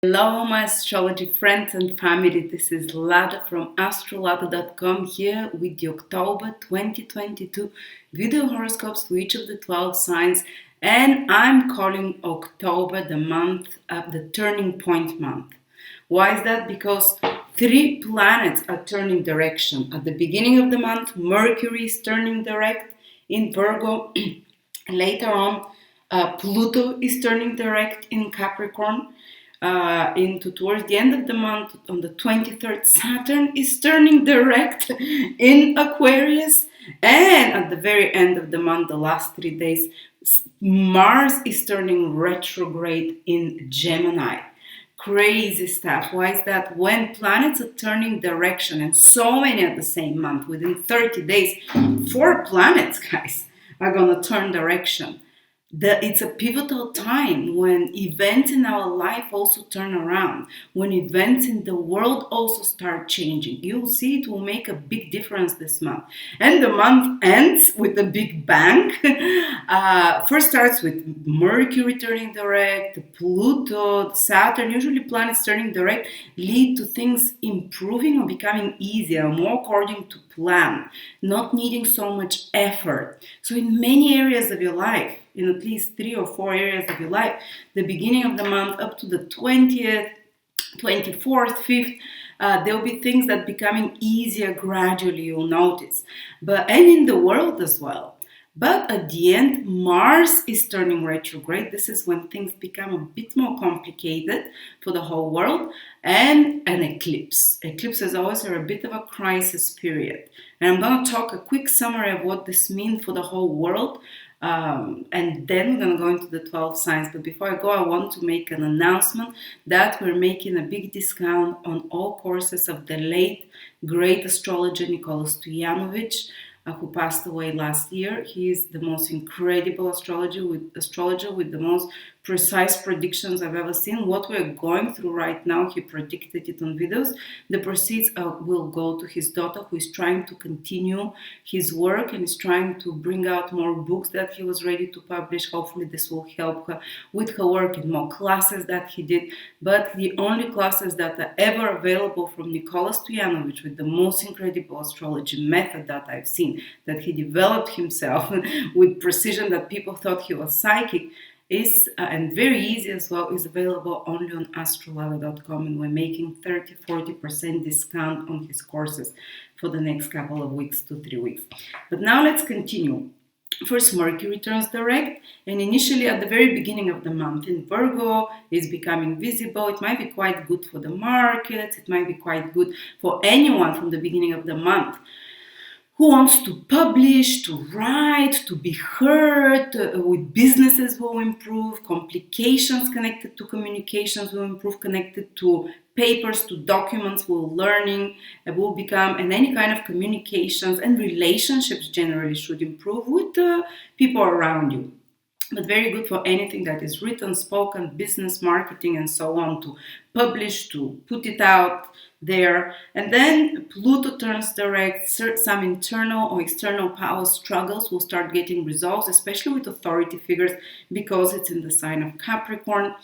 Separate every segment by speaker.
Speaker 1: Hello, my astrology friends and family. This is Lada from AstroladaOfficial here with the October 2022 video horoscopes for each of the 12 signs. And I'm calling October the month of the turning point month. Why is that? Because three planets are turning direction. At the beginning of the month, Mercury is turning direct in Virgo. Later on, Pluto is turning direct in Capricorn. Into towards the end of the month, on the 23rd, Saturn is turning direct in Aquarius, and at the very end of the month, the last 3 days, Mars is turning retrograde in Gemini. Crazy stuff. Why is that? When planets are turning direction, and so many at the same month, within 30 days, 4 planets, guys, are gonna turn direction. It's a pivotal time when events in our life also turn around, when events in the world also start changing. You'll see it will make a big difference this month. And the month ends with a big bang. First starts with Mercury turning direct, Pluto, Saturn, usually planets turning direct, lead to things improving or becoming easier, more according to plan, not needing so much effort. So in many areas of your life, in at least 3 or 4 areas of your life, the beginning of the month up to the 20th, 24th, 5th, there will be things that becoming easier gradually, you'll notice. And in the world as well. But at the end, Mars is turning retrograde. This is when things become a bit more complicated for the whole world. And an eclipse. Eclipses always are a bit of a crisis period. And I'm going to talk a quick summary of what this means for the whole world. And then we're going to go into the 12 signs. But before I go, I want to make an announcement that we're making a big discount on all courses of the late great astrologer Nicola Stojanovic, who passed away last year. He is the most incredible astrologer with the most precise predictions I've ever seen. What we're going through right now, he predicted it on videos. The proceeds will go to his daughter, who is trying to continue his work and is trying to bring out more books that he was ready to publish. Hopefully this will help her with her work in more classes that he did. But the only classes that are ever available from Nicola Stojanovic, with the most incredible astrology method that I've seen, that he developed himself with precision that people thought he was psychic, is and very easy as well, is available only on astrolada.com, and we're making 30-40% discount on his courses for the next couple of weeks, 2-3 weeks. But now let's continue. First, Mercury turns direct, and initially at the very beginning of the month in Virgo is becoming visible. It might be quite good for the markets. It might be quite good for anyone from the beginning of the month who wants to publish, to write, to be heard. With businesses will improve, complications connected to communications will improve, connected to papers, to documents, will learning, will become, and any kind of communications and relationships generally should improve with people around you. But very good for anything that is written, spoken, business, marketing, and so on, to publish, to put it out there. And then Pluto turns direct. Some internal or external power struggles will start getting resolved, especially with authority figures, because it's in the sign of Capricorn.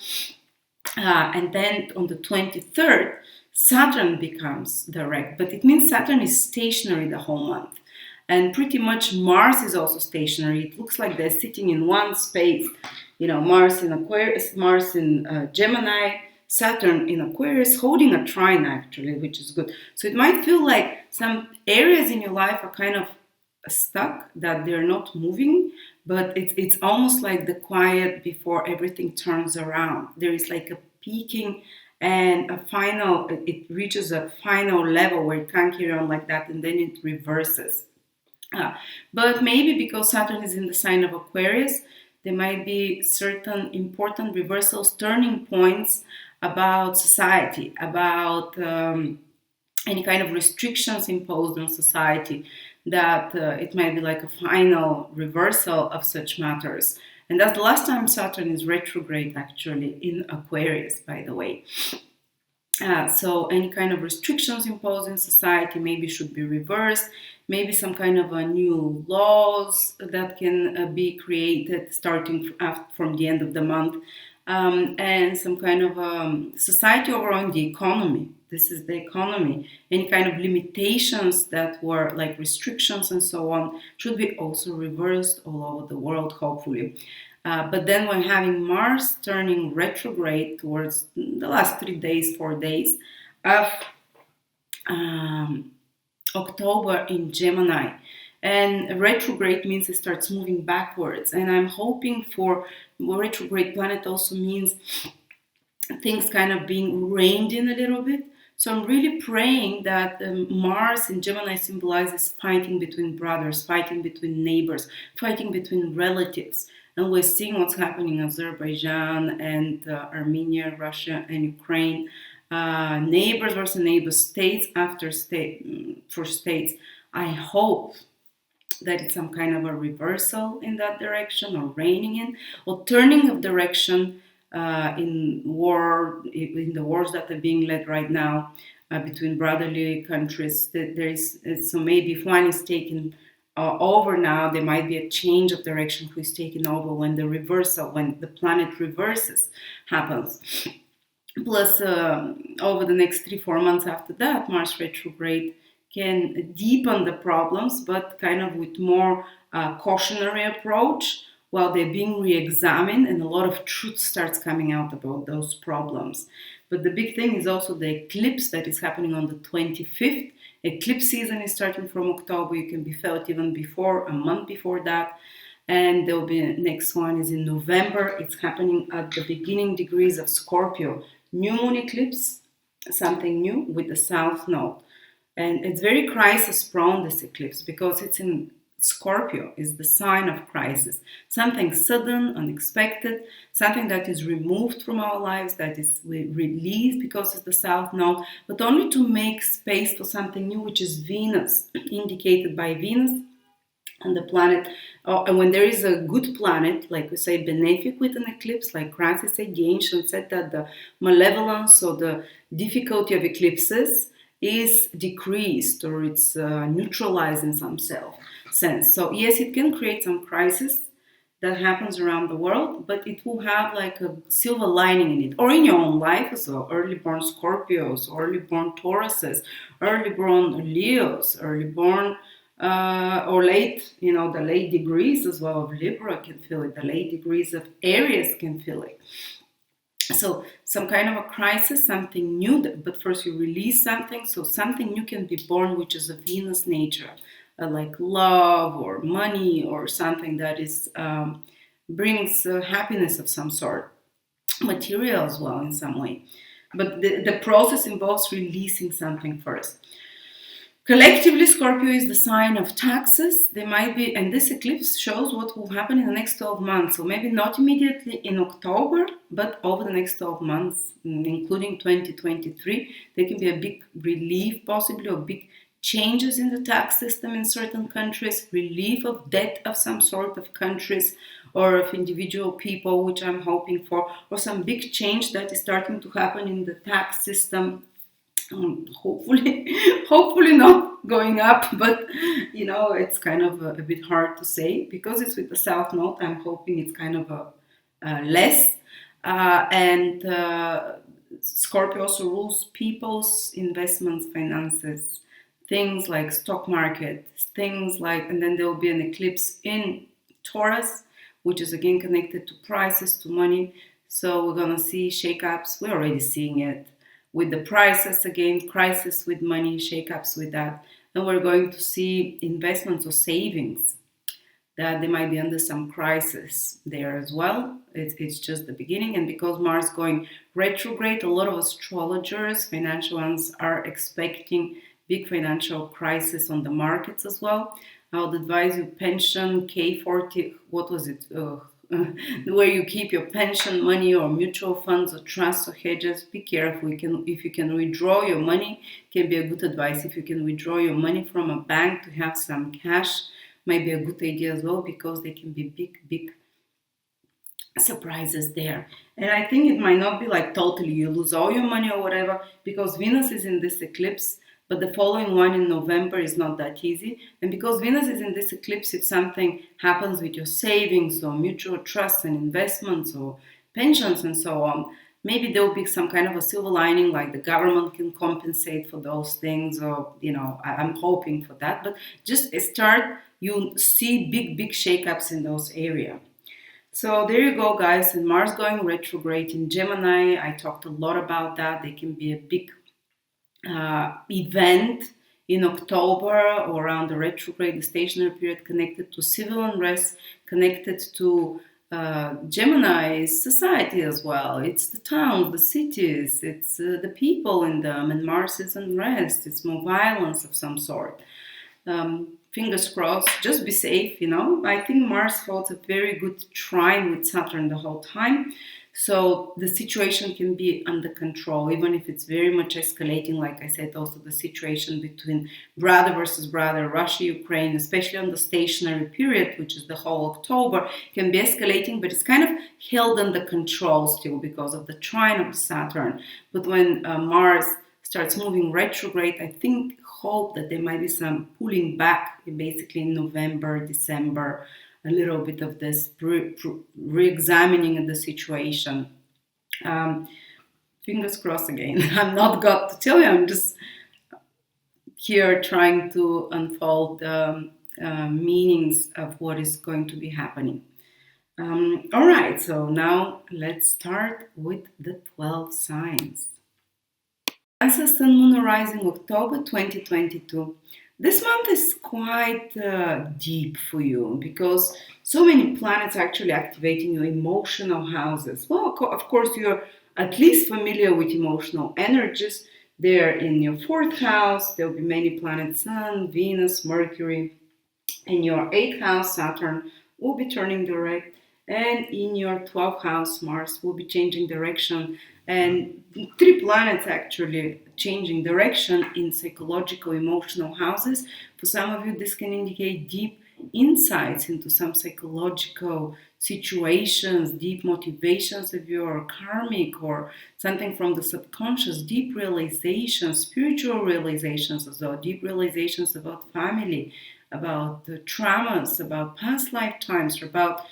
Speaker 1: And then on the 23rd, Saturn becomes direct. But it means Saturn is stationary the whole month. And pretty much Mars is also stationary. It looks like they're sitting in one space. Mars in Aquarius, Mars in Gemini, Saturn in Aquarius, holding a trine actually, which is good. So it might feel like some areas in your life are kind of stuck, that they're not moving, but it's almost like the quiet before everything turns around. There is like a peaking and it reaches a final level where it can't carry on like that, and then it reverses. But maybe because Saturn is in the sign of Aquarius, there might be certain important reversals, turning points about society, about any kind of restrictions imposed on society, that it might be like a final reversal of such matters. And that's the last time Saturn is retrograde, actually, in Aquarius, by the way. So any kind of restrictions imposed in society maybe should be reversed. Maybe some kind of new laws that can be created starting from the end of the month. and some kind of society overall in the economy. This is the economy. Any kind of limitations that were like restrictions and so on should be also reversed all over the world, hopefully. But then when having Mars turning retrograde towards the last 3 days, 4 days of October in Gemini, and retrograde means it starts moving backwards. And I'm hoping for retrograde planet also means things kind of being reined in a little bit. So I'm really praying that Mars in Gemini symbolizes fighting between brothers, fighting between neighbors, fighting between relatives. And we're seeing what's happening in Azerbaijan and Armenia, Russia, and Ukraine. Neighbors versus neighbors, states after state for states. I hope that it's some kind of a reversal in that direction, or reining in, or turning of direction in the wars that are being led right now between brotherly countries. So maybe if one is taken over now, there might be a change of direction who is taken over when the planet reverses happens. Plus, over the next 3-4 months after that, Mars retrograde can deepen the problems, but kind of with more cautionary approach, while they're being re-examined, and a lot of truth starts coming out about those problems. But the big thing is also the eclipse that is happening on the 25th. Eclipse season is starting from October. You can be felt even before, a month before that. And there will be next one is in November. It's happening at the beginning degrees of Scorpio. New moon eclipse, something new with the south node. And it's very crisis prone, this eclipse, because it's in Scorpio, is the sign of crisis. Something sudden, unexpected, something that is removed from our lives, that is released because it's the south node, but only to make space for something new, which is Venus, indicated by Venus and the planet. And when there is a good planet, like we say, benefic with an eclipse, like Francis said, the ancients said that the malevolence or the difficulty of eclipses is decreased, or it's neutralized in some sense. So yes, it can create some crisis that happens around the world, but it will have like a silver lining in it, or in your own life as well. Early born Scorpios, early born Tauruses, early born Leos, early born or late, the late degrees as well of Libra can feel it. The late degrees of Aries can feel it. So some kind of a crisis, something new, but first you release something, so something new can be born, which is a Venus nature, like love or money or something that is brings happiness of some sort, material as well in some way. But the process involves releasing something first. Collectively, Scorpio is the sign of taxes. There might be, and this eclipse shows what will happen in the next 12 months. So maybe not immediately in October, but over the next 12 months, including 2023, there can be a big relief, possibly, or big changes in the tax system in certain countries, relief of debt of some sort of countries or of individual people, which I'm hoping for, or some big change that is starting to happen in the tax system. Hopefully not going up, but it's kind of a bit hard to say because it's with the south node. I'm hoping it's kind of less, and Scorpio also rules people's investments, finances, things like stock market, things like, and then there will be an eclipse in Taurus, which is again connected to prices, to money. So we're gonna see shakeups. We're already seeing it with the prices again, crisis with money, shakeups with that. And we're going to see investments or savings that they might be under some crisis there as well. It's just the beginning. And because Mars going retrograde, a lot of astrologers, financial ones, are expecting big financial crisis on the markets as well. I would advise you pension, K40, what was it? Where you keep your pension money or mutual funds or trusts or hedges, be careful. If you can withdraw your money, can be a good advice. If you can withdraw your money from a bank to have some cash, might be a good idea as well, because there can be big surprises there. And I think it might not be like totally you lose all your money or whatever, because Venus is in this eclipse. But the following one in November is not that easy. And because Venus is in this eclipse, if something happens with your savings or mutual trusts and investments or pensions and so on. Maybe there will be some kind of a silver lining, like the government can compensate for those things, or I'm hoping for that. But just start, you see big shakeups in those areas. So there you go, guys. And Mars going retrograde in Gemini. I talked a lot about that. They can be a big event in October or around the retrograde, the stationary period, connected to civil unrest, connected to Gemini's society as well. It's the towns, the cities, it's the people in them, and Mars is unrest. It's more violence of some sort. Fingers crossed, just be safe, I think Mars holds a very good trine with Saturn the whole time. So the situation can be under control, even if it's very much escalating. Like I said, also the situation between brother versus brother, Russia, Ukraine, especially on the stationary period, which is the whole October, can be escalating, but it's kind of held under control still because of the trine of Saturn. But when Mars starts moving retrograde, I hope that there might be some pulling back, basically in November, December, a little bit of this re-examining of the situation. Fingers crossed again. I'm not God to tell you, I'm just here trying to unfold the meanings of what is going to be happening. All right, so now let's start with the 12 signs. Cancer, Sun, Moon, Rising, October 2022. This month is quite deep for you because so many planets are actually activating your emotional houses. Well, of course, you're at least familiar with emotional energies. They're in your 4th house. There will be many planets, Sun, Venus, Mercury. In your 8th house, Saturn will be turning direct. And in your 12th house, Mars will be changing direction. And 3 planets actually changing direction in psychological, emotional houses. For some of you, this can indicate deep insights into some psychological situations, deep motivations of your karmic or something from the subconscious, deep realizations, spiritual realizations as well, deep realizations about family, about the traumas, about past lifetimes, about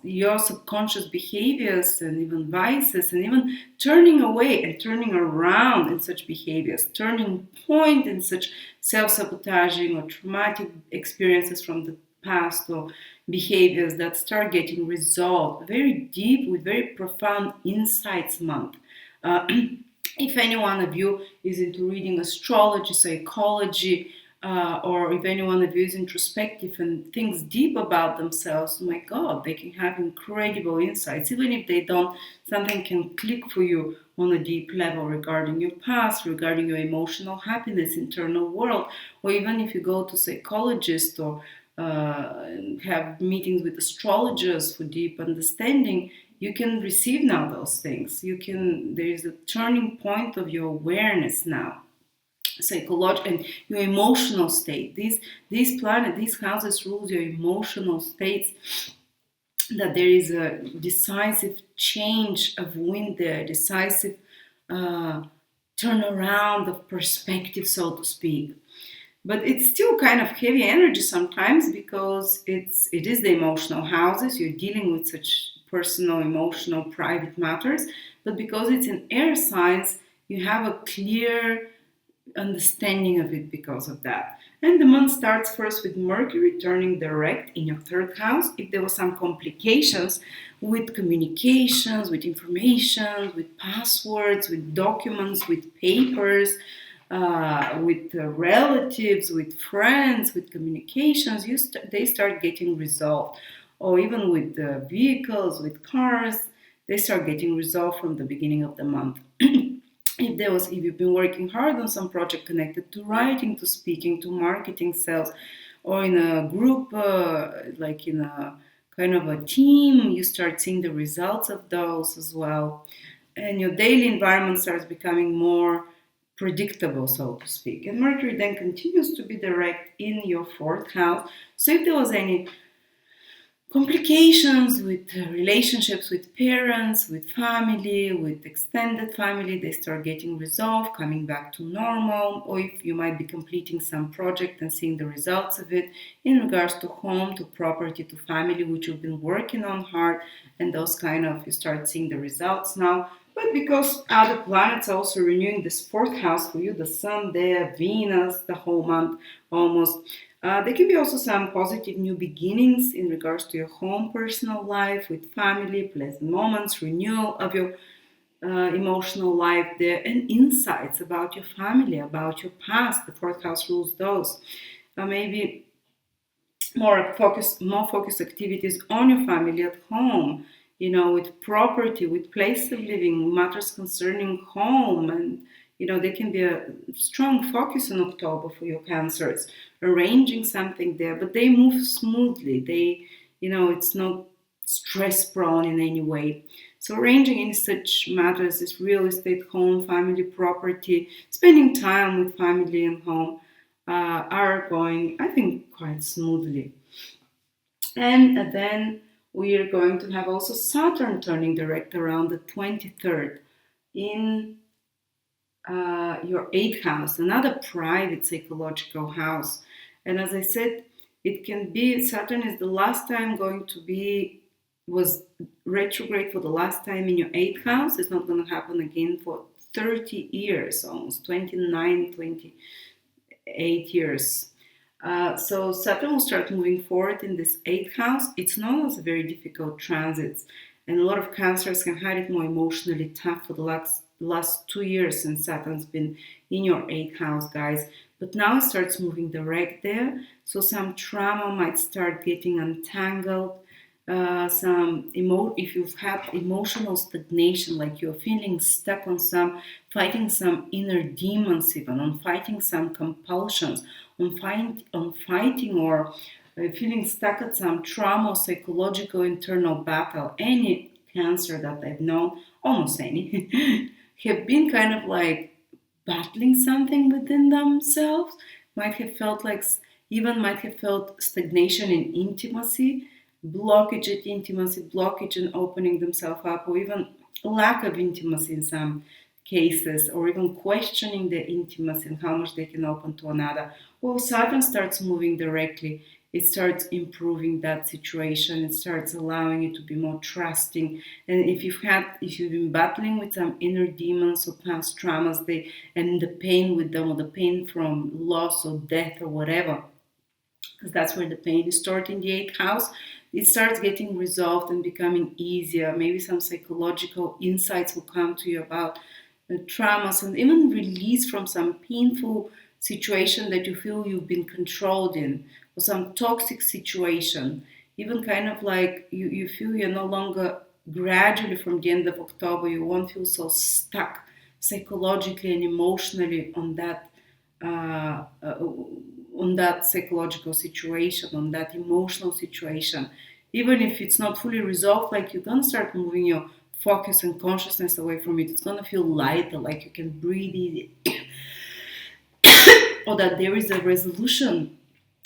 Speaker 1: your subconscious behaviors and even vices, and even turning away and turning around in such behaviors, turning point in such self-sabotaging or traumatic experiences from the past, or behaviors that start getting resolved. Very deep with very profound insights month. If any one of you is into reading astrology, psychology, or if any one of you is introspective and thinks deep about themselves, oh my God, they can have incredible insights. Even if they don't, something can click for you on a deep level regarding your past, regarding your emotional happiness, internal world. Or even if you go to psychologists or have meetings with astrologers for deep understanding, you can receive now those things. There is a turning point of your awareness now. Psychological and your emotional state. These houses rules your emotional states. That there is a decisive change of wind there, decisive turnaround of perspective, so to speak. But it's still kind of heavy energy sometimes because it is the emotional houses. You're dealing with such personal, emotional, private matters. But because it's in air signs, you have a clear understanding of it because of that. And the month starts first with Mercury turning direct in your 3rd house. If there were some complications with communications, with information, with passwords, with documents, with papers, with relatives, with friends, with communications, they start getting resolved. Or even with vehicles, with cars, they start getting resolved from the beginning of the month. If you've been working hard on some project connected to writing, to speaking, to marketing, sales, or in a group, like in a kind of a team, you start seeing the results of those as well. And your daily environment starts becoming more predictable, so to speak. And Mercury then continues to be direct in your 4th house. So if there was any complications with relationships with parents, with family, with extended family. They start getting resolved, coming back to normal, or if you might be completing some project and seeing the results of it in regards to home, to property, to family, which you've been working on hard, and those kind of, you start seeing the results now. But because other planets are also renewing this fourth house for you, the sun there, Venus, the whole month almost. There can be also some positive new beginnings in regards to your home, personal life, with family, pleasant moments, renewal of your emotional life there, and insights about your family, about your past. The fourth house rules those. Maybe more focused activities on your family at home, with property, with place of living, matters concerning home, and there can be a strong focus in October for your cancers, arranging something there, but they move smoothly. It's not stress prone in any way. So arranging in such matters as real estate, home, family, property, spending time with family and home are going, I think, quite smoothly. And then we are going to have also Saturn turning direct around the 23rd in your eighth house, another private psychological house. And as I said, it can be Saturn is the last time going to be was retrograde for the last time in your eighth house. It's not going to happen again for 30 years, almost 29, 28 years. So Saturn will start moving forward in this eighth house. It's known as a very difficult transit, and a lot of cancers can find it more emotionally tough for the last 2 years since Saturn's been in your eighth house, guys. But now it starts moving direct there, so some trauma might start getting untangled. If you've had emotional stagnation, like you're feeling stuck on fighting some inner demons, even on fighting some compulsions, on fighting or feeling stuck at some trauma, psychological internal battle. Any cancer that I've known, almost any, have been kind of like battling something within themselves. Might have felt like might have felt stagnation in intimacy, blockage at intimacy, blockage in opening themselves up, or even lack of intimacy in some cases, or even questioning their intimacy and how much they can open to another. Well, Saturn starts moving directly. It starts improving that situation. It starts allowing you to be more trusting. And if you've been battling with some inner demons or past traumas, and the pain with them, or the pain from loss or death or whatever, because that's where the pain is stored in the eighth house, it starts getting resolved and becoming easier. Maybe some psychological insights will come to you about traumas, and even release from some painful situation that you feel you've been controlled in, or some toxic situation. Even kind of like you feel you're no longer, gradually from the end of October, you won't feel so stuck psychologically and emotionally uh, uh, on that psychological situation, on that emotional situation. Even if it's not fully resolved, like you're gonna start moving your focus and consciousness away from it. It's gonna feel lighter, like you can breathe easy, or that there is a resolution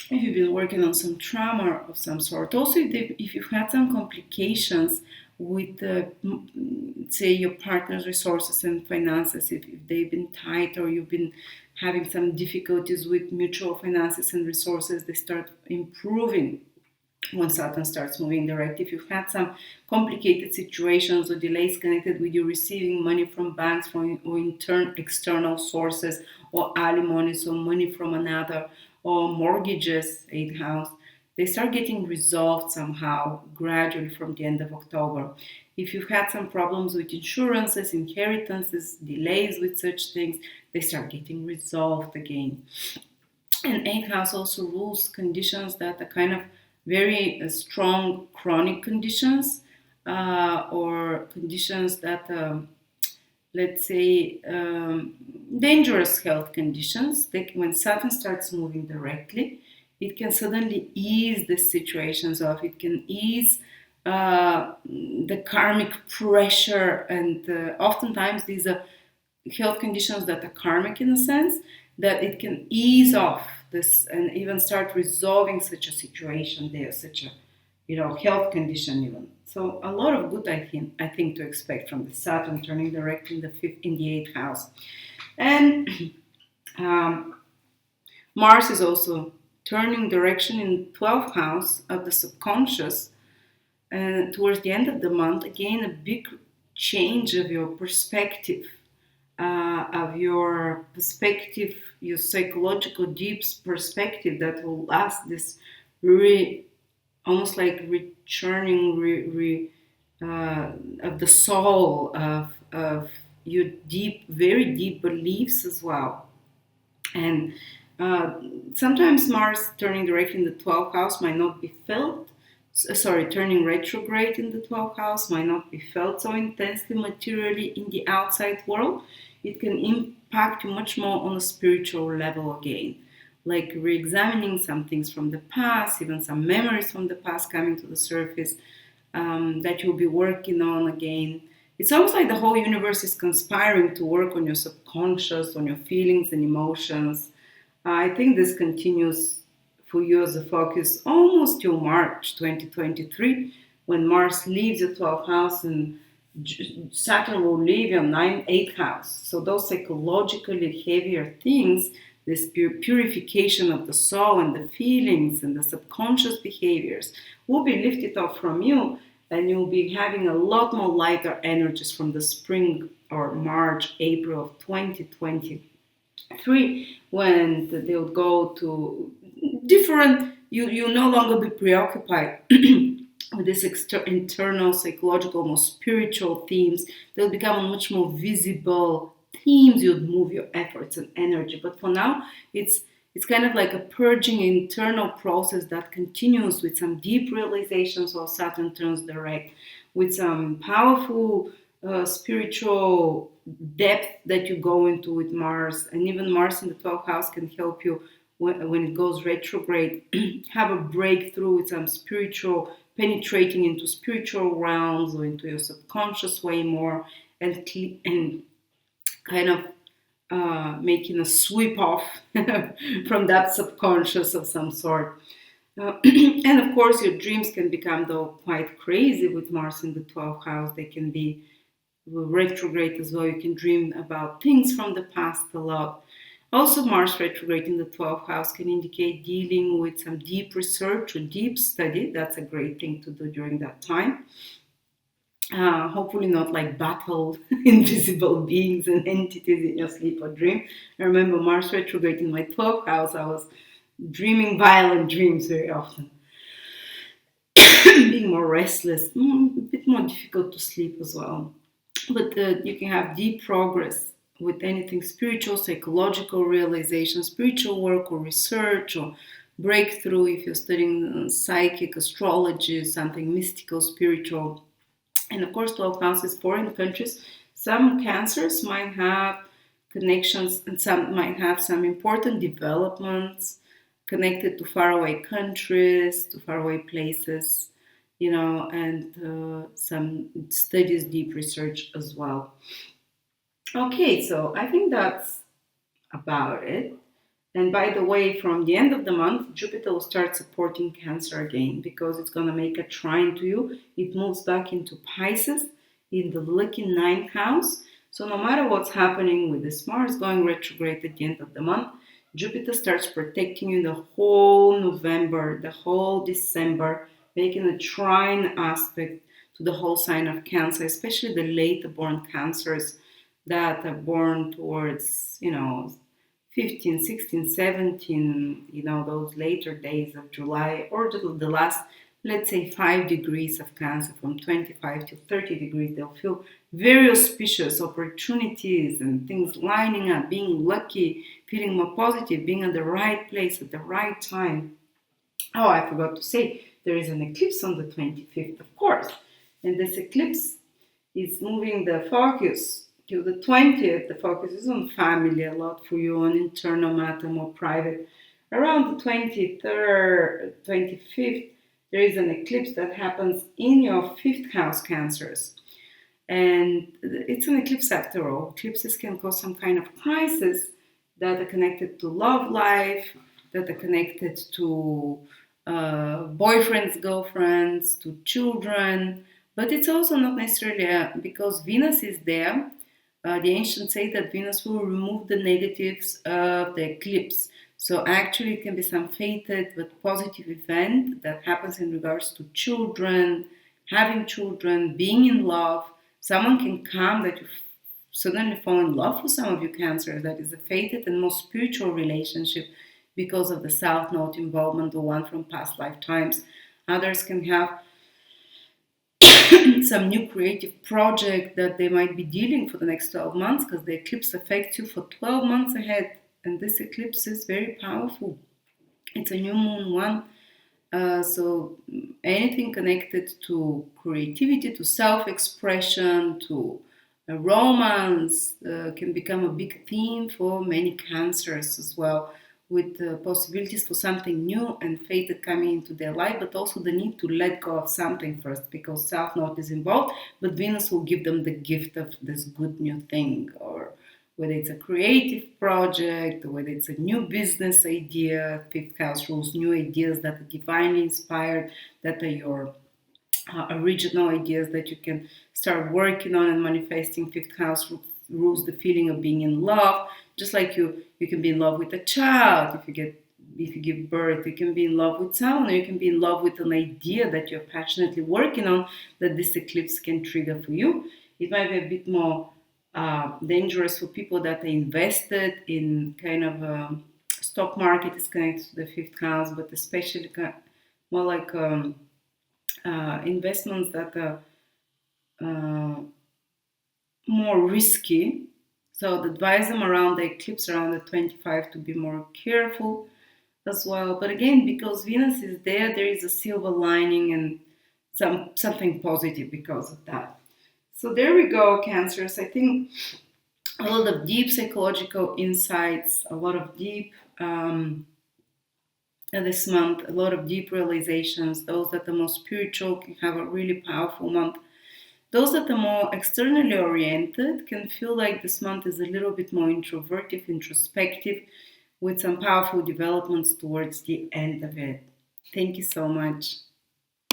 Speaker 1: if you've been working on some trauma of some sort. Also, if you've had some complications with, say, your partner's resources and finances, if they've been tight, or you've been having some difficulties with mutual finances and resources, they start improving when Saturn starts moving direct. If you've had some complicated situations or delays connected with you receiving money from banks, or external sources, or alimonies, or money from another, or mortgages, 8th house, they start getting resolved somehow gradually from the end of October. If you've had some problems with insurances, inheritances, delays with such things, they start getting resolved again. And 8th house also rules conditions that are kind of very strong chronic conditions, or conditions that, let's say, dangerous health conditions. When Saturn starts moving directly, it can suddenly ease the situations off. It can ease the karmic pressure, and oftentimes these are health conditions that are karmic, in a sense that it can ease off this and even start resolving such a situation there, such a health condition even. So a lot of good I think to expect from the Saturn turning direct in the eighth house. And um, Mars is also turning direction in 12th house of the subconscious, and towards the end of the month, again a big change of your perspective, your psychological deep perspective that will last this almost like returning of the soul of your very deep beliefs as well. And sometimes Mars turning direct in the 12th house might not be felt. Sorry, turning retrograde in the 12th house might not be felt so intensely materially in the outside world. It can impact you much more on a spiritual level again, like re-examining some things from the past, even some memories from the past coming to the surface, that you'll be working on again. It's almost like the whole universe is conspiring to work on your subconscious, on your feelings and emotions. I think this continues for you as a focus almost till March 2023, when Mars leaves the 12th house and Saturn will leave your 8th house. So those psychologically heavier things, this purification of the soul and the feelings and the subconscious behaviors, will be lifted off from you, and you'll be having a lot more lighter energies from the spring or March, April of 2023, when they'll go to different, you'll no longer be preoccupied with these internal psychological, more spiritual themes. They'll become much more visible themes. You'd move your efforts and energy. But for now, it's kind of like a purging internal process that continues with some deep realizations while Saturn turns direct, with some powerful spiritual depth that you go into with Mars. And even Mars in the 12th house can help you when it goes retrograde have a breakthrough with some spiritual, penetrating into spiritual realms or into your subconscious way more, and kind of making a sweep off from that subconscious of some sort. And of course, your dreams can become, though, quite crazy with Mars in the 12th house. They can be retrograde as well. You can dream about things from the past a lot. Also, Mars retrograde in the 12th house can indicate dealing with some deep research or deep study. That's a great thing to do during that time. Hopefully not like battle invisible beings and entities in your sleep or dream. I remember Mars retrograde in my 12th house. I was dreaming violent dreams very often. Being more restless, a bit more difficult to sleep as well. But you can have deep progress with anything spiritual, psychological realization, spiritual work or research or breakthrough if you're studying psychic, astrology, something mystical, spiritual. And of course, 12 houses, foreign countries. Some cancers might have connections, and some might have some important developments connected to faraway countries, to faraway places, and some studies, deep research as well. Okay, so I think that's about it. And by the way, from the end of the month, Jupiter will start supporting Cancer again because it's going to make a trine to you. It moves back into Pisces in the lucky ninth house. So no matter what's happening with this Mars going retrograde at the end of the month, Jupiter starts protecting you the whole November, the whole December, making a trine aspect to the whole sign of Cancer, especially the later born Cancers that are born towards, 15, 16, 17, those later days of July, or the last, let's say, 5 degrees of Cancer, from 25 to 30 degrees. They'll feel very auspicious opportunities and things lining up, being lucky, feeling more positive, being at the right place at the right time. Oh, I forgot to say, there is an eclipse on the 25th, of course. And this eclipse is moving the focus to the 20th. The focus is on family a lot for you, on internal matter, more private. Around the 23rd, 25th, there is an eclipse that happens in your 5th house, Cancers. And it's an eclipse after all. Eclipses can cause some kind of crisis that are connected to love life, that are connected to boyfriends, girlfriends, to children. But it's also not necessarily because Venus is there. The ancients say that Venus will remove the negatives of the eclipse. So actually, it can be some fated but positive event that happens in regards to children, having children, being in love. Someone can come that you suddenly fall in love with some of you Cancers. That is a fated and most spiritual relationship because of the South Node involvement, the one from past lifetimes. Others can have some new creative project that they might be dealing for the next 12 months because the eclipse affects you for 12 months ahead. And this eclipse is very powerful. It's a new moon one. So anything connected to creativity, to self-expression, to romance can become a big theme for many Cancers as well, with possibilities for something new and fated coming into their life, but also the need to let go of something first because South Node is involved, but Venus will give them the gift of this good new thing, or whether it's a creative project, or whether it's a new business idea. Fifth house rules new ideas that are divinely inspired, that are your original ideas that you can start working on and manifesting. Fifth house rules the feeling of being in love, just like you can be in love with a child. If you give birth, you can be in love with someone, or you can be in love with an idea that you're passionately working on, that this eclipse can trigger for you. It might be a bit more dangerous for people that are invested in kind of stock market is connected to the fifth house, but especially more like investments that are more risky. So I'd advise them around the eclipse, around the 25, to be more careful as well. But again, because Venus is there, there is a silver lining and something positive because of that. So there we go, Cancers. I think a lot of deep psychological insights, a lot of deep this month, a lot of deep realizations. Those that are more spiritual can have a really powerful month. Those that are more externally oriented can feel like this month is a little bit more introverted, introspective, with some powerful developments towards the end of it. Thank you so much.